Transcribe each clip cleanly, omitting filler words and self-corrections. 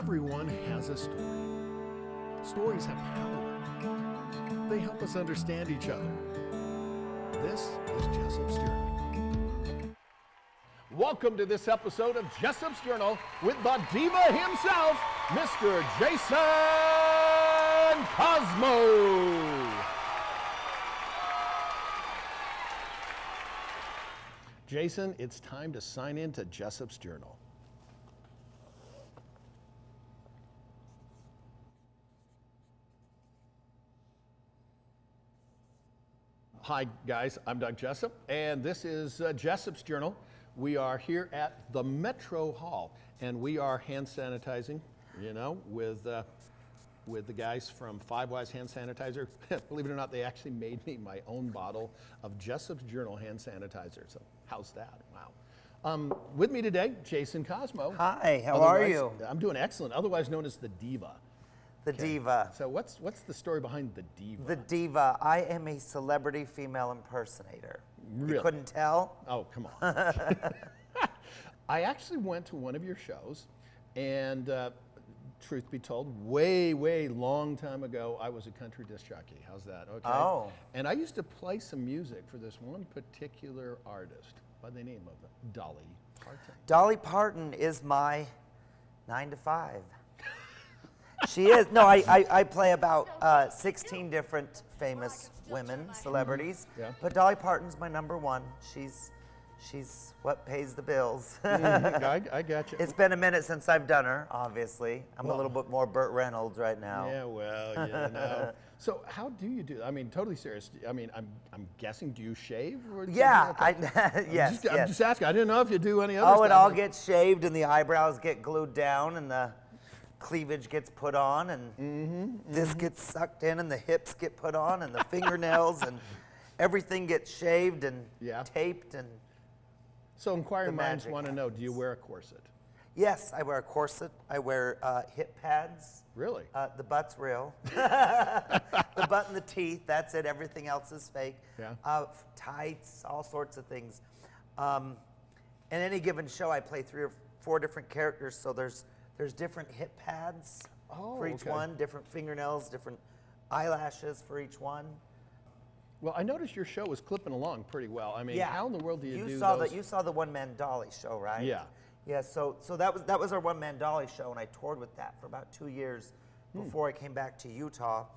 Everyone has a story. Stories have power. They help us understand each other. This is Jessop's Journal. Welcome to this episode of Jessop's Journal with the diva himself, Mr. Jason CoZmo. Jason, it's time to sign in to Jessop's Journal. Hi guys, I'm Doug Jessop, and this is Jessop's Journal. We are here at the Metro Hall, and we are hand sanitizing, you know, with the guys from Five Wise Hand Sanitizer. Believe it or not, they actually made me my own bottle of Jessop's Journal hand sanitizer. So how's that? Wow. With me today, Jason CoZmo. Hi, how are you? I'm doing excellent, otherwise known as the Diva. The Diva. So what's the story behind the Diva? The Diva. I am a celebrity female impersonator. Really? You couldn't tell? Oh, come on. I actually went to one of your shows, and truth be told, way long time ago, I was a country disc jockey. How's that? Okay. Oh. And I used to play some music for this one particular artist by the name of Dolly Parton. Dolly Parton is my 9 to 5. She is. No, I play about 16 different famous women, celebrities. Yeah. But Dolly Parton's my #1. She's what pays the bills. I got you. It's been a minute since I've done her, obviously. I'm a little bit more Burt Reynolds right now. Yeah, well, you know. So how do you do? I mean, totally serious. I mean, I'm guessing, do you shave? Or Yeah, yes. yes. I'm just asking. I didn't know if you do any other stuff. Oh, it all gets shaved, and the eyebrows get glued down, and the cleavage gets put on, and this gets sucked in, and the hips get put on, and the fingernails, and everything gets shaved and taped. And so inquiring minds want to know, do you wear a corset? Yes, I wear a corset. I wear hip pads. Really? The butt's real. The butt and the teeth, that's it. Everything else is fake. Yeah. Tights, all sorts of things. In any given show, I play 3 or 4 different characters, so there's different hip pads for each one, different fingernails, different eyelashes for each one. Well, I noticed your show was clipping along pretty well. I mean, how in the world do you do saw those? You saw the One-Man Dolly show, right? Yeah. Yeah, so that was our One-Man Dolly show, and I toured with that for about 2 years before I came back to Utah.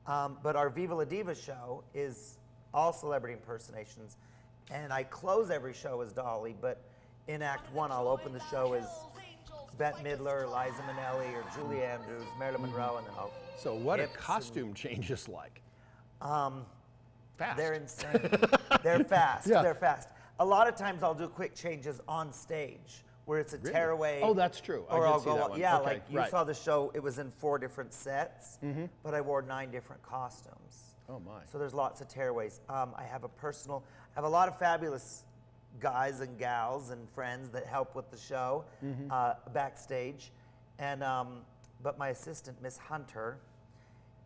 But our Viva La Diva show is all celebrity impersonations, and I close every show as Dolly, but in Act 1, I'll open the show as Bette Midler, Liza Minnelli, or Julie Andrews, Marilyn Monroe, and then I'll So what are costume changes like? Fast. They're insane. They're fast. Yeah. They're fast. A lot of times I'll do quick changes on stage where it's a tearaway. Oh, that's true. Or I I'll did see go, that one. yeah, Okay, like you saw the show, it was in 4 different sets, but I wore 9 different costumes. Oh my. So there's lots of tearaways. I have a lot of fabulous guys and gals and friends that help with the show backstage. And but my assistant, Miss Hunter,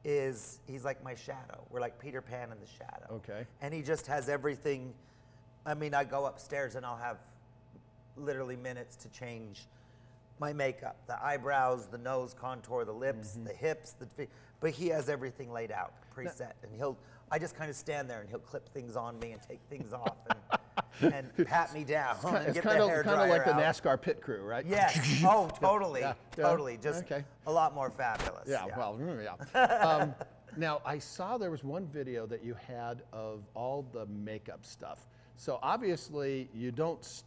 he's like my shadow. We're like Peter Pan in the shadow. Okay. And he just has everything. I mean, I go upstairs and I'll have literally minutes to change my makeup, the eyebrows, the nose contour, the lips, the hips, but he has everything laid out, preset, and I just kind of stand there and he'll clip things on me and take things off and pat me down and get the hair dryer kind of like the out. NASCAR pit crew, right? Yes. Oh, totally. Yeah. Totally. Just a lot more fabulous. Yeah. Well, yeah. Now, I saw there was one video that you had of all the makeup stuff. So obviously you don't,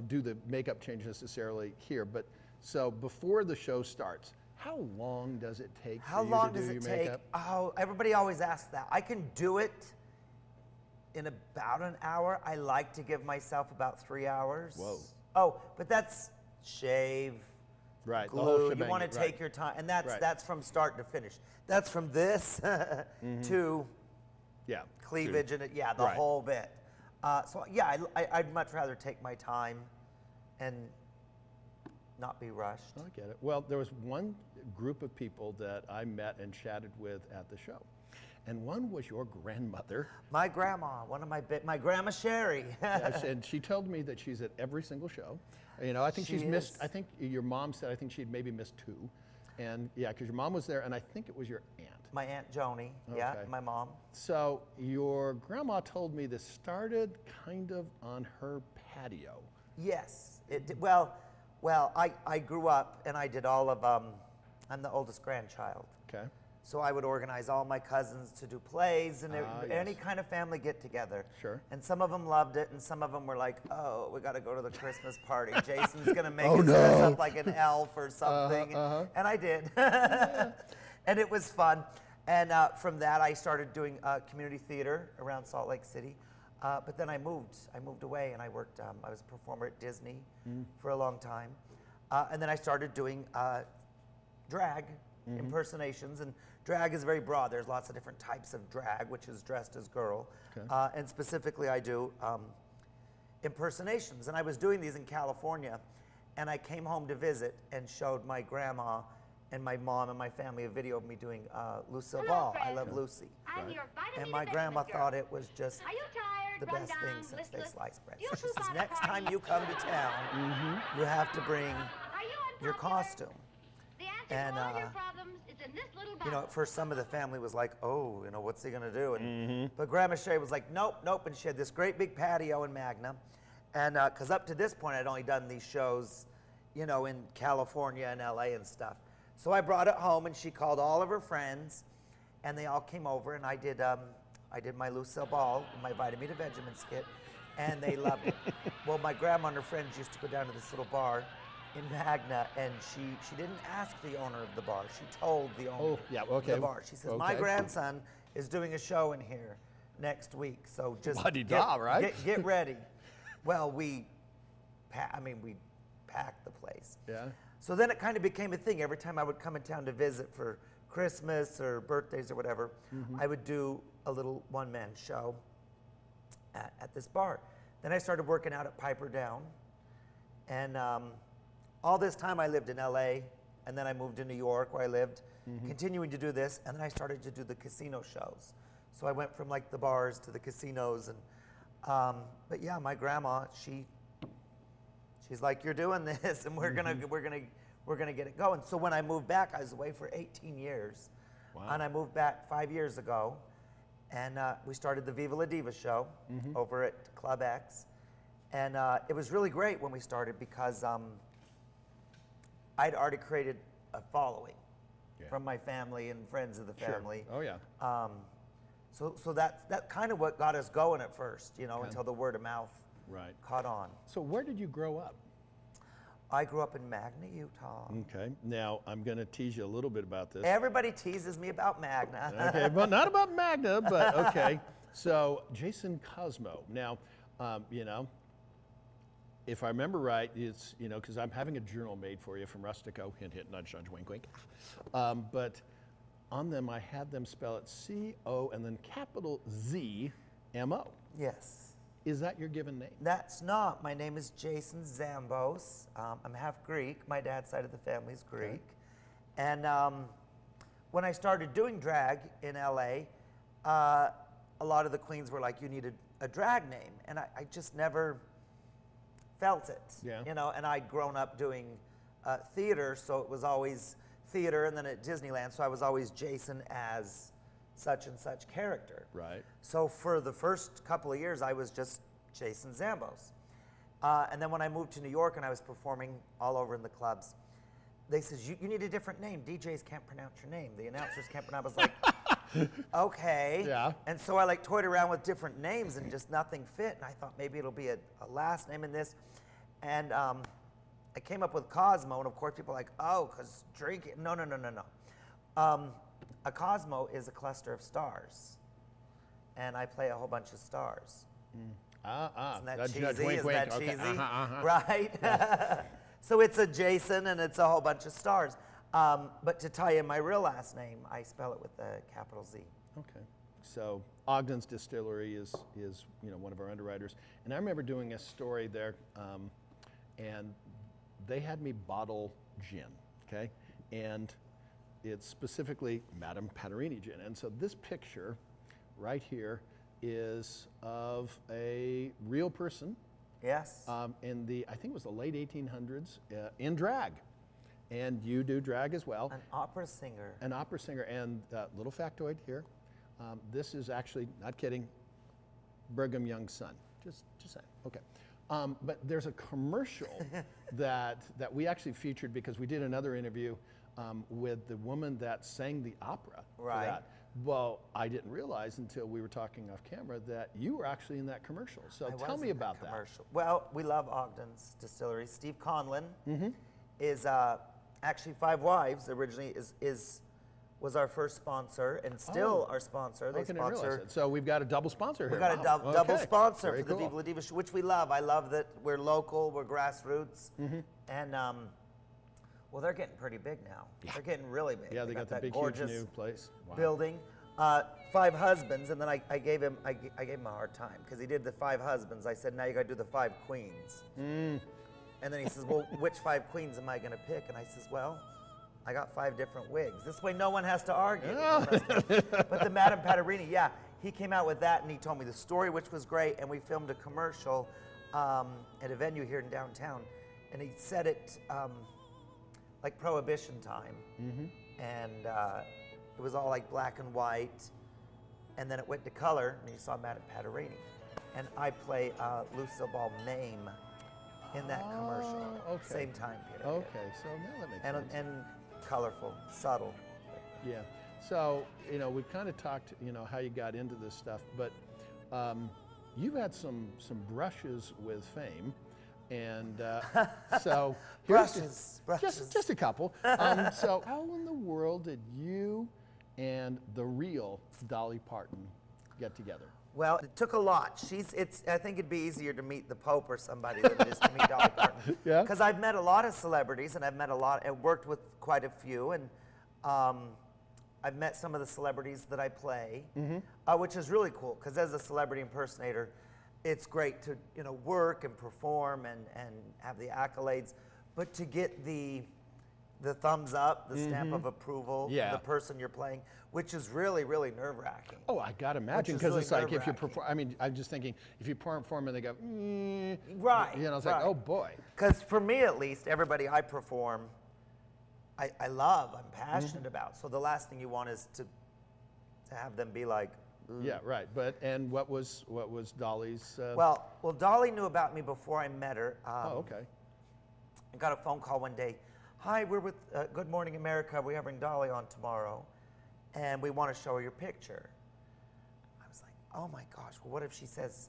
do the makeup change necessarily here, but so before the show starts, how long does it take for you to do your makeup? Oh, everybody always asks that. I can do it in about an hour. I like to give myself about 3 hours. Whoa. Oh, but that's shave, right, glue. You want to take your time, and that's from start to finish. That's from this to cleavage and the whole bit. So yeah, I'd much rather take my time and not be rushed. I get it. Well, there was one group of people that I met and chatted with at the show. And one was your grandmother. My grandma, my grandma Sherry. Yes, and she told me that she's at every single show. You know, I think She she's missed, is. I think your mom said, I think she'd maybe missed 2. And yeah, because your mom was there, and I think it was your aunt. My Aunt Joni, yeah, Okay. my mom. So your grandma told me this started kind of on her patio. Yes. Well, I grew up and I did all of, I'm the oldest grandchild. Okay. So I would organize all my cousins to do plays and any Yes. kind of family get together. Sure. And some of them loved it, and some of them were like, "Oh, we got to go to the Christmas party. Jason's gonna make Oh, us dress no. up like an elf or something." And I did, and it was fun. And from that, I started doing community theater around Salt Lake City. But then I moved away, and I worked. I was a performer at Disney for a long time, and then I started doing drag impersonations. And drag is very broad. There's lots of different types of drag, which is dressed as girl. Okay. And specifically, I do impersonations. And I was doing these in California, and I came home to visit and showed my grandma and my mom and my family a video of me doing Lucille Ball. I Love Lucy. I'm your vitamin And my grandma investment girl. thought it was just Are you tired, the run best down, thing since listless? sliced bread. You So she poop says, on a next party. time you come to town, you have to bring Are you your unpopular? costume. The answer And, to all your problems is in this little bottle. You know, at first some of the family was like, oh, you know, what's he gonna do? And, But Grandma Shay was like, nope, nope. And she had this great big patio in Magna. And because up to this point, I'd only done these shows, you know, in California and LA and stuff. So I brought it home, and she called all of her friends, and they all came over, and I did my Lucille Ball, my Vitamin to Vegemite skit, and they loved it. Well, my grandma and her friends used to go down to this little bar in Magna, and she didn't ask the owner of the bar. She told the owner of the bar. She says, my Okay. grandson is doing a show in here next week, so just La-di-da, right? get ready. Well, we packed the place. Yeah. So then it kind of became a thing. Every time I would come in town to visit for Christmas or birthdays or whatever, I would do a little one-man show at this bar. Then I started working out at Piper Down. And all this time I lived in LA, and then I moved to New York where I lived, continuing to do this, and then I started to do the casino shows. So I went from like the bars to the casinos. And but yeah, my grandma, she's like, you're doing this, and we're gonna get it going. So when I moved back, I was away for 18 years, and I moved back 5 years ago, and we started the Viva La Diva show over at Club X, and it was really great when we started because I'd already created a following from my family and friends of the family. Oh yeah. So that's kind of what got us going at first, you know, until the word of mouth caught on. So where did you grow up? I grew up in Magna, Utah. Okay. Now I'm going to tease you a little bit about this. Everybody teases me about Magna. Okay, well, not about Magna, but okay. So Jason CoZmo. Now, you know, if I remember right, it's, you know, because I'm having a journal made for you from Rustico, hint, hint, nudge, nudge, wink, wink. But on them, I had them spell it C-O and then capital Z-M-O. Yes. Is that your given name? That's not. My name is Jason Zambos. I'm half Greek. My dad's side of the family is Greek. And when I started doing drag in LA, a lot of the queens were like, you needed a drag name. And I just never felt it. Yeah. You know, and I'd grown up doing theater, so it was always theater, and then at Disneyland, so I was always Jason as such and such character. Right. So for the first couple of years, I was just Jason Zambos. And then when I moved to New York and I was performing all over in the clubs, they says, you need a different name. DJs can't pronounce your name. The announcers can't pronounce. I was like, okay. Yeah. And so I like toyed around with different names and just nothing fit. And I thought maybe it'll be a last name in this. And I came up with CoZmo, and of course people are like, oh, because drinking. No. A CoZmo is a cluster of stars, and I play a whole bunch of stars. Isn't that Nudge, cheesy? nudge, wink, Is wink. that Okay. cheesy? Uh-huh. Right? So it's a Jason, and it's a whole bunch of stars. But to tie in my real last name, I spell it with a capital Z. Okay. So Ogden's Distillery is you know, one of our underwriters, and I remember doing a story there, and they had me bottle gin, okay, and it's specifically Madame Patarini gin, and so this picture right here is of a real person Yes. In the, I think it was the late 1800s, in drag. And you do drag as well. An opera singer. An opera singer. And little factoid here, this is actually, not kidding, Brigham Young's son. Just saying. Okay. But there's a commercial that we actually featured because we did another interview with the woman that sang the opera. Right. For that. Well, I didn't realize until we were talking off camera that you were actually in that commercial. So tell me about that. Commercial. Well, we love Ogden's Distillery. Steve Conlon is actually Five Wives originally was our first sponsor and still our sponsor. They sponsor. It. So we've got a double sponsor here. We've got Wow. a double sponsor Very for the cool. Viva La Diva show, which we love. I love that we're local, we're grassroots, and well, they're getting pretty big now. Yeah. They're getting really big. Yeah, they got the that big, gorgeous huge new place. Wow. building. 5 husbands, and then I gave him a hard time because he did the 5 husbands. I said, now you got to do the 5 queens. And then he says, well, which 5 queens am I going to pick? And I says, well, I got 5 different wigs. This way no one has to argue. But the Madame Patarini, yeah, he came out with that and he told me the story, which was great, and we filmed a commercial at a venue here in downtown, and he said it like Prohibition time. And it was all like black and white, and then it went to color, and you saw Madame Patarini. And I play Lucille Ball Mame in that commercial. Okay. Same time period. Okay, so now that makes sense. And colorful, subtle. Yeah. So, you know, we've kind of talked, you know, how you got into this stuff, but you've had some brushes with fame. And so Brushes. Just a couple. So how in the world did you and the real Dolly Parton get together? Well, it took a lot. I think it'd be easier to meet the Pope or somebody than it is to meet Dolly Parton. Yeah. Because I've met a lot of celebrities, and I've met a lot, and worked with quite a few, and I've met some of the celebrities that I play, which is really cool. Because as a celebrity impersonator, it's great to work and perform and have the accolades, but to get the thumbs up, the stamp of approval from the person you're playing, which is really, really nerve-wracking. Oh, I gotta imagine, because it's like if you perform. I mean, I'm just thinking if you perform and they go, right? You know, it's like, oh boy. Because for me, at least, everybody I perform, I love, I'm passionate about. So the last thing you want is to have them be like. Yeah, right. And what was Dolly's? Well, Dolly knew about me before I met her. Oh, okay. I got a phone call one day. Hi, we're with Good Morning America. We're having Dolly on tomorrow, and we want to show her your picture. I was like, oh my gosh. Well, what if she says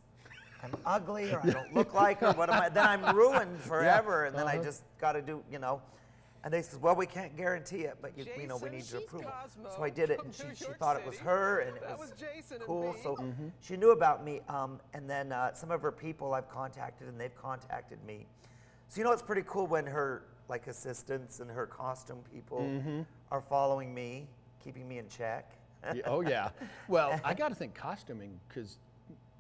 I'm ugly or I don't look like her? What am I? Then I'm ruined forever. And then I just got to do, And they said, well, we can't guarantee it, but we need your approval. CoZmo So I did it, and from New she York thought it was City. her, and it That was was Jason and cool. me. So she knew about me, and then some of her people I've contacted, and they've contacted me. So it's pretty cool when her assistants and her costume people are following me, keeping me in check. Oh yeah. Well, I got to think costuming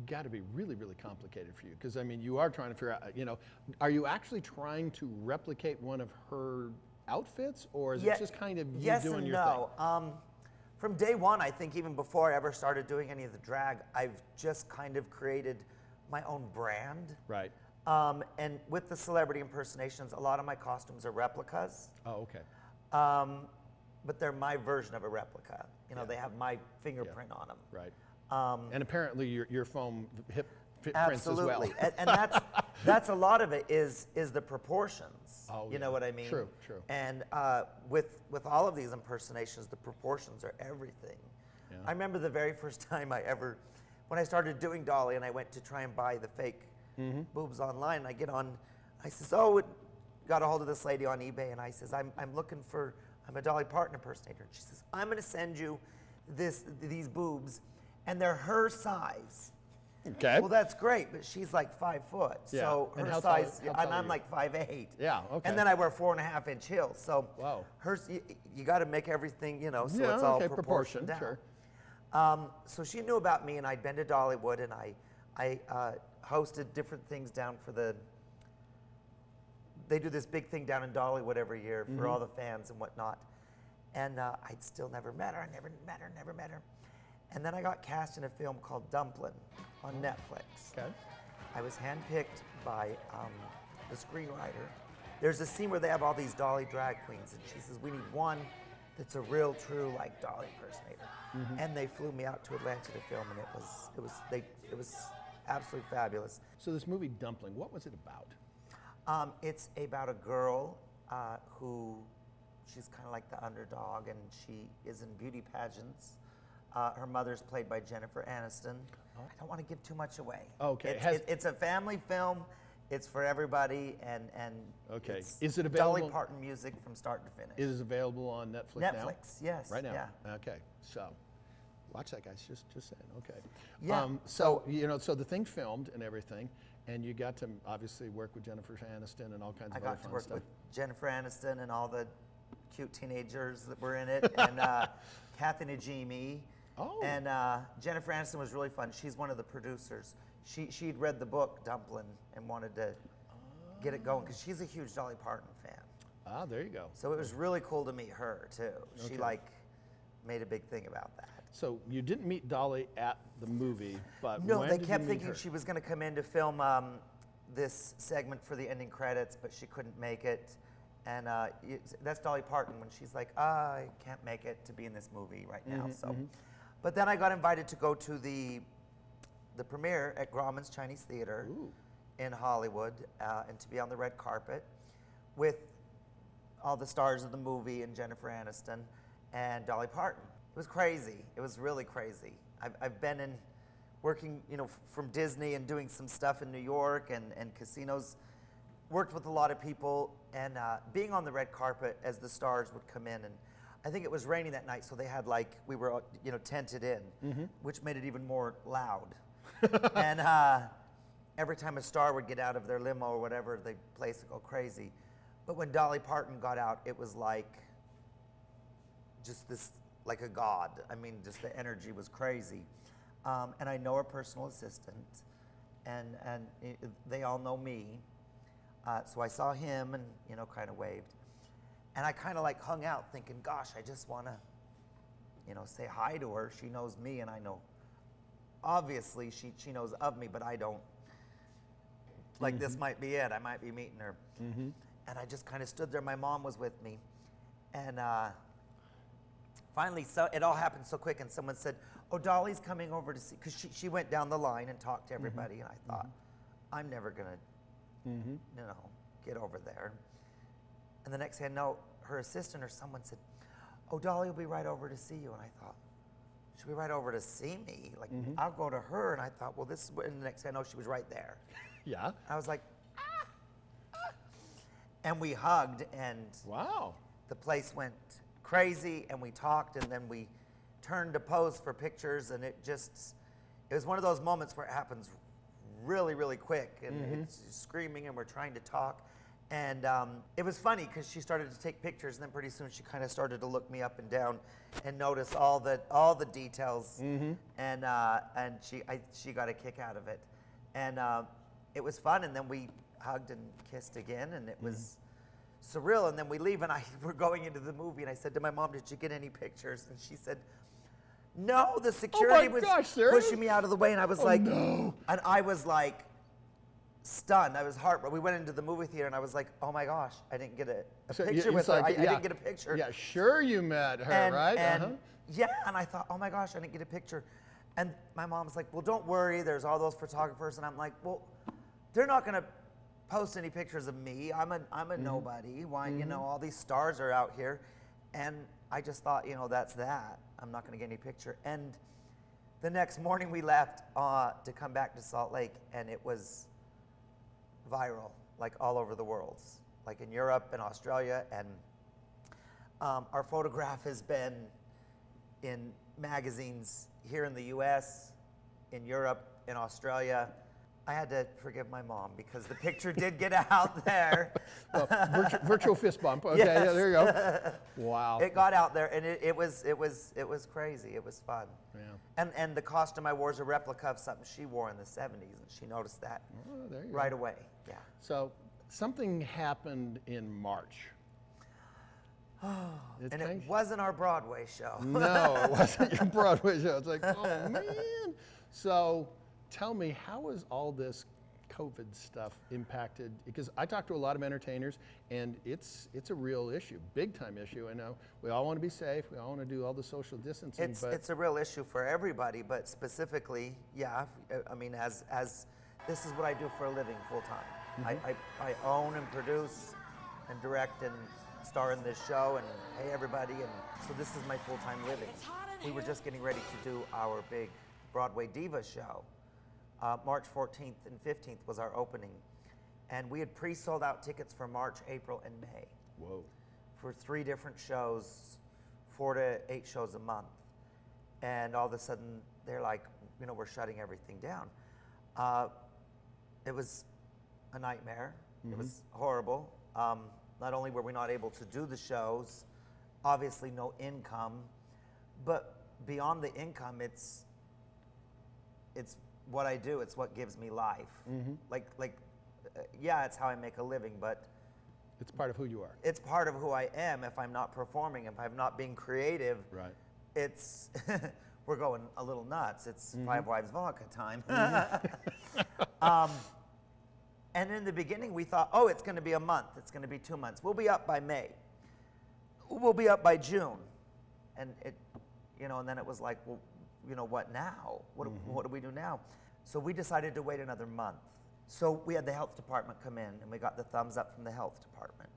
got to be really, really complicated for you, because I mean, you are trying to figure out, are you actually trying to replicate one of her outfits, or is it just kind of you doing your thing? Yes and no. From day one, I think even before I ever started doing any of the drag, I've just kind of created my own brand. Right. And with the celebrity impersonations, a lot of my costumes are replicas. Oh, okay. But they're my version of a replica. They have my fingerprint on them. Right. And apparently your foam hip prints Absolutely. as well. and that's a lot of it is the proportions. Oh, you know what I mean? True. And with all of these impersonations, the proportions are everything. Yeah. I remember the very first time when I started doing Dolly, and I went to try and buy the fake boobs online, and I get on, I says, got a hold of this lady on eBay, and I says, I'm a Dolly Parton impersonator. And she says, I'm going to send you these boobs, and they're her size. Okay. Well, that's great, but she's like 5 foot, Yeah. so And her how tall- size, how tall and are I'm you? like 5'8". Yeah, okay. And then I wear 4.5-inch heels, so Wow. you got to make everything, so Yeah, it's all okay, proportioned down. sure. So she knew about me, and I'd been to Dollywood, and I hosted different things down for they do this big thing down in Dollywood every year for all the fans and whatnot. And I'd still never met her. I never met her. And then I got cast in a film called Dumplin' on Netflix. Okay. I was handpicked by the screenwriter. There's a scene where they have all these Dolly drag queens, and she says, we need one that's a real, true, like, Dolly impersonator. And they flew me out to Atlanta to film, and it was absolutely fabulous. So this movie Dumpling, what was it about? It's about a girl who, she's kind of like the underdog, and she is in beauty pageants. Her mother's played by Jennifer Aniston. I don't want to give too much away. Okay. It's a family film. It's for everybody, and okay. It's Is it available? Dolly Parton music from start to finish. Is it available on Netflix now? Netflix, yes. Right now? Yeah. Okay. So, watch that, guys. Just saying. Okay. Yeah. So, you know, so the thing filmed and everything, and you got to obviously work with Jennifer Aniston and all kinds I of other got to fun work stuff. with Jennifer Aniston and all the cute teenagers that were in it, and Kathy Najimy. Oh. And Jennifer Aniston was really fun. She's one of the producers. She'd read the book Dumpling and wanted to get it going because she's a huge Dolly Parton fan. Ah, there you go. So it was really cool to meet her too. She Okay. like made a big thing about that. So you didn't meet Dolly at the movie, but No, when they did kept you meet thinking her? she was going to come in to film this segment for the ending credits, but she couldn't make it. And that's Dolly Parton when she's like, I can't make it to be in this movie right now. But then I got invited to go to the premiere at Grauman's Chinese Theater in Hollywood and to be on the red carpet with all the stars of the movie and Jennifer Aniston and Dolly Parton. It was crazy. It was really crazy. I've been in working, you know, from Disney and doing some stuff in New York and casinos, worked with a lot of people, and being on the red carpet as the stars would come in. And I think it was raining that night, so they had like, we were, you know, tented in, which made it even more loud. And every time a star would get out of their limo or whatever, the place would go crazy. But when Dolly Parton got out, it was like just this, like a god. I mean, just the energy was crazy. And I know her personal assistant, and they all know me. So I saw him and, you know, kind of waved. And I kind of like hung out thinking, gosh, I just want to, you know, say hi to her. She knows me and I know, obviously she knows of me, but I don't. Like this might be it. I might be meeting her. And I just kind of stood there. My mom was with me. And finally, so it all happened so quick and someone said, oh, Dolly's coming over to see, because she went down the line and talked to everybody. And I thought, I'm never going to, you know, get over there. And the next thing I know, her assistant or someone said, oh, Dolly will be right over to see you. And I thought, she'll be right over to see me? Like, I'll go to her. And I thought, well, this is what, and the next thing I know, she was right there. Yeah. I was like, and we hugged, and Wow. the place went crazy, and we talked, and then we turned to pose for pictures, and it was one of those moments where it happens really, really quick, and it's screaming, and we're trying to talk. And it was funny because she started to take pictures, and then pretty soon she kind of started to look me up and down and notice all the details, and she got a kick out of it, and it was fun. And then we hugged and kissed again, and it was surreal. And then we leave, and we're going into the movie, and I said to my mom, "Did you get any pictures?" And she said, "No, the security was pushing me out of the way," and I was like, no. and I was like stunned. I was heartbroken. We went into the movie theater, and I was like, "Oh my gosh, I didn't get a picture with her. I didn't get a picture." Yeah, sure you met her, right? And yeah, and I thought, "Oh my gosh, I didn't get a picture." And my mom was like, "Well, don't worry. There's all those photographers." And I'm like, "Well, they're not going to post any pictures of me. I'm a nobody. Why, you know, all these stars are out here." And I just thought, you know, that's that. I'm not going to get any picture. And the next morning we left to come back to Salt Lake, and it was viral, like all over the world, like in Europe and Australia. And our photograph has been in magazines here in the US, in Europe, in Australia. I had to forgive my mom because the picture did get out there. Virtual fist bump. Okay, Yes. yeah, there you go. Wow. It got out there, and it was crazy. It was fun. Yeah. And the costume I wore is a replica of something she wore in the 70s, and she noticed that Oh, there you right go. away. Yeah. So something happened in March. And it wasn't our Broadway show. No, it wasn't your Broadway show. It's like, oh man. So tell me, how is all this COVID stuff impacted? Because I talk to a lot of entertainers, and it's a real issue, big time issue. I know we all want to be safe, we all want to do all the social distancing. It's a real issue for everybody, but specifically, yeah. I mean, as this is what I do for a living, full time. I own and produce and direct and star in this show and pay everybody, and so this is my full-time living. We were just getting ready to do our big Broadway Diva show. March 14th and 15th was our opening, and we had pre-sold out tickets for March, April, and May. Whoa. For 3 different shows, 4 to 8 shows a month. And all of a sudden, they're like, you know, we're shutting everything down. It was a nightmare. It was horrible. Not only were we not able to do the shows, obviously no income, but beyond the income, it's what I do. It's what gives me life. Yeah, it's how I make a living, but it's part of who you are. It's part of who I am. If I'm not performing, if I'm not being creative, right? It's we're going a little nuts. It's Five Wives vodka time. And in the beginning, we thought, oh, it's going to be a month. It's going to be 2 months. We'll be up by May. We'll be up by June. And it, you know, and then it was like, well, you know, what now? What do we do now? So we decided to wait another month. So we had the health department come in, and we got the thumbs up from the health department.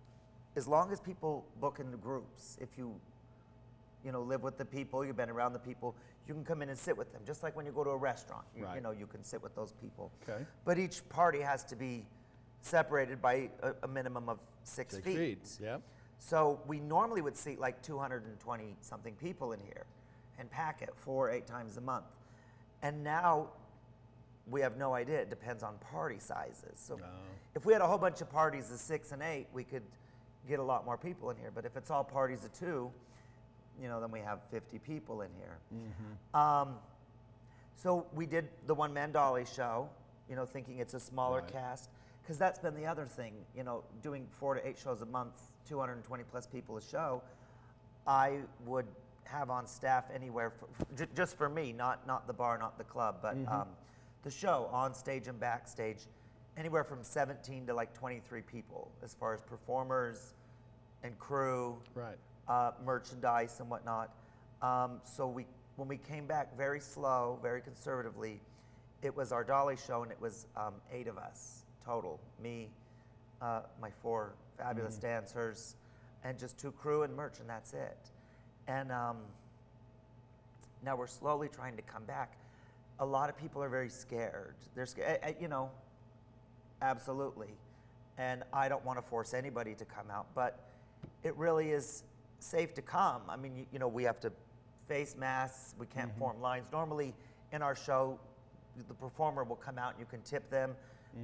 As long as people book in the groups, if you know, live with the people, you've been around the people, you can come in and sit with them, just like when you go to a restaurant. You know, you can sit with those people. Okay. But each party has to be separated by a minimum of 6 feet. Yeah. So we normally would seat like 220 something people in here and pack it 4 or 8 times a month. And now we have no idea. It depends on party sizes. So if we had a whole bunch of parties of 6 and 8, we could get a lot more people in here. But if it's all parties of 2, you know, then we have 50 people in here. So we did the one-man Dolly show, you know, thinking it's a smaller cast, because that's been the other thing, you know, doing 4 to 8 shows a month, 220 plus people a show. I would have on staff anywhere, just for me, not the bar, not the club, but the show, on stage and backstage, anywhere from 17 to like 23 people, as far as performers and crew. Right. Merchandise and whatnot. So when we came back very slow, very conservatively, it was our Dolly show, and it was 8 of us total. Me, my 4 fabulous dancers, and just 2 crew and merch, and that's it. And now we're slowly trying to come back. A lot of people are very scared. They're scared, you know, absolutely. And I don't want to force anybody to come out, but it really is safe to come. I mean, you know, we have to face masks. We can't form lines. Normally, in our show, the performer will come out and you can tip them.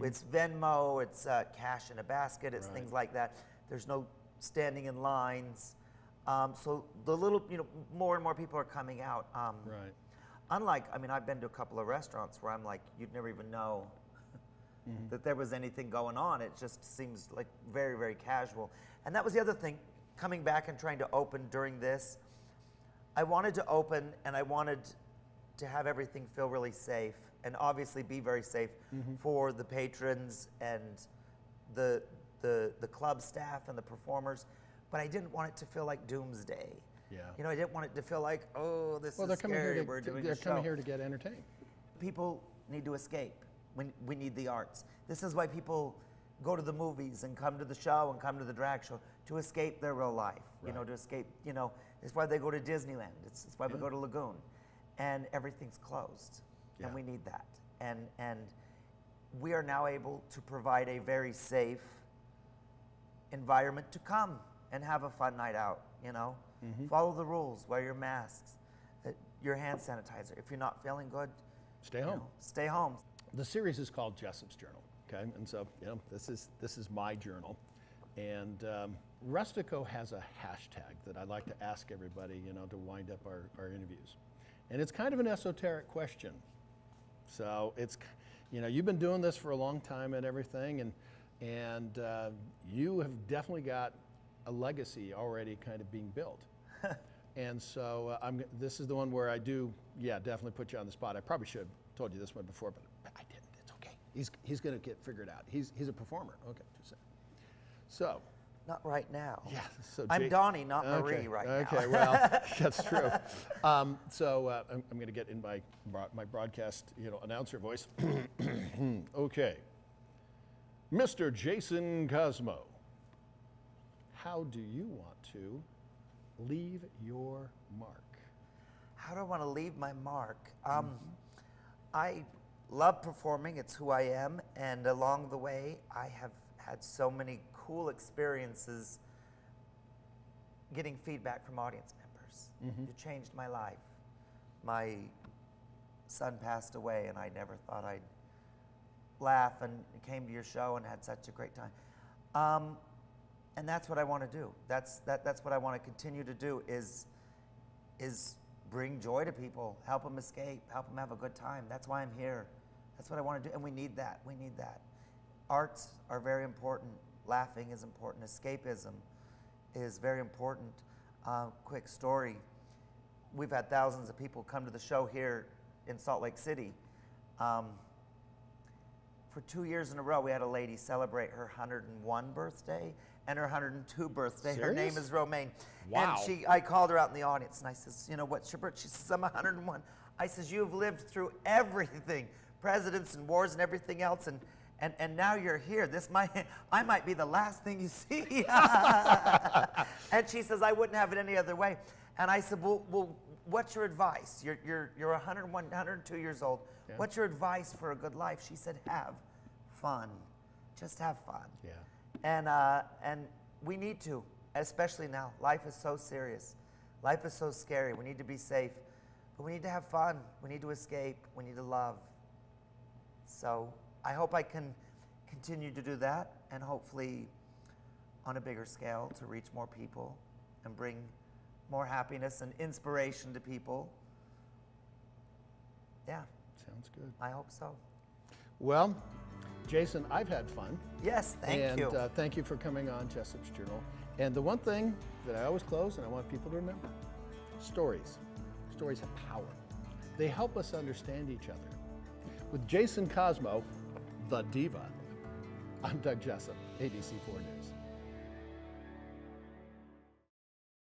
It's Venmo. It's cash in a basket. It's things like that. There's no standing in lines. So the little, you know, more and more people are coming out. Unlike, I mean, I've been to a couple of restaurants where I'm like, you'd never even know that there was anything going on. It just seems like very, very casual. And that was the other thing. Coming back and trying to open during this, I wanted to open, and I wanted to have everything feel really safe, and obviously be very safe for the patrons and the club staff and the performers, but I didn't want it to feel like doomsday. Yeah. You know, I didn't want it to feel like, oh, this is scary. We're doing a show. They're coming here to get entertained. People need to escape. We need the arts. This is why people go to the movies and come to the show and come to the drag show, to escape their real life, you know, to escape, you know, it's why they go to Disneyland, it's why we go to Lagoon, and everything's closed, and we need that. And we are now able to provide a very safe environment to come and have a fun night out, you know. Follow the rules, wear your masks, your hand sanitizer. If you're not feeling good, stay home. Stay home. The series is called Jessop's Journal. Okay, and so, you know, this is my journal, and Rustico has a hashtag that I'd like to ask everybody, you know, to wind up our interviews, and it's kind of an esoteric question. So it's, you know, you've been doing this for a long time and everything, and you have definitely got a legacy already kind of being built, and so this is the one where I do, definitely put you on the spot. I probably should have told you this one before, but I didn't. It's okay. He's going to get figured out. He's a performer. Okay, just saying. So. Not right now. Yeah. So I'm Donnie, not Marie right now. Okay, well, that's true. So I'm going to get in my broadcast, announcer voice. Okay. Mr. Jason CoZmo, how do you want to leave your mark? How do I want to leave my mark? I love performing. It's who I am. And along the way, I have had so many cool experiences getting feedback from audience members. You changed my life. My son passed away, and I never thought I'd laugh, and came to your show and had such a great time. And that's what I want to do. That's what I want to continue to do is bring joy to people, help them escape, help them have a good time. That's why I'm here. That's what I want to do, and we need that. We need that. Arts are very important. Laughing is important. Escapism is very important. Quick story. We've had thousands of people come to the show here in Salt Lake City. For 2 years in a row, we had a lady celebrate her 101 birthday and her 102 birthday. Serious? Her name is Romaine. Wow. And I called her out in the audience, and I says, what's your birthday? She says, I'm 101. I says, you've lived through everything, presidents and wars and everything else, and now you're here. I might be the last thing you see. And she says, I wouldn't have it any other way. And I said, well, what's your advice? You're 101, 102 years old. Yeah. What's your advice for a good life? She said, have fun. Just have fun. Yeah. And we need to, especially now. Life is so serious. Life is so scary. We need to be safe. But we need to have fun. We need to escape. We need to love. So I hope I can continue to do that, and hopefully on a bigger scale to reach more people and bring more happiness and inspiration to people. Yeah. Sounds good. I hope so. Well, Jason, I've had fun. Yes, thank you. And thank you for coming on Jessop's Journal. And the one thing that I always close, and I want people to remember, stories. Stories have power. They help us understand each other. With Jason CoZmo, the diva, I'm Doug Jessop, ABC 4 News.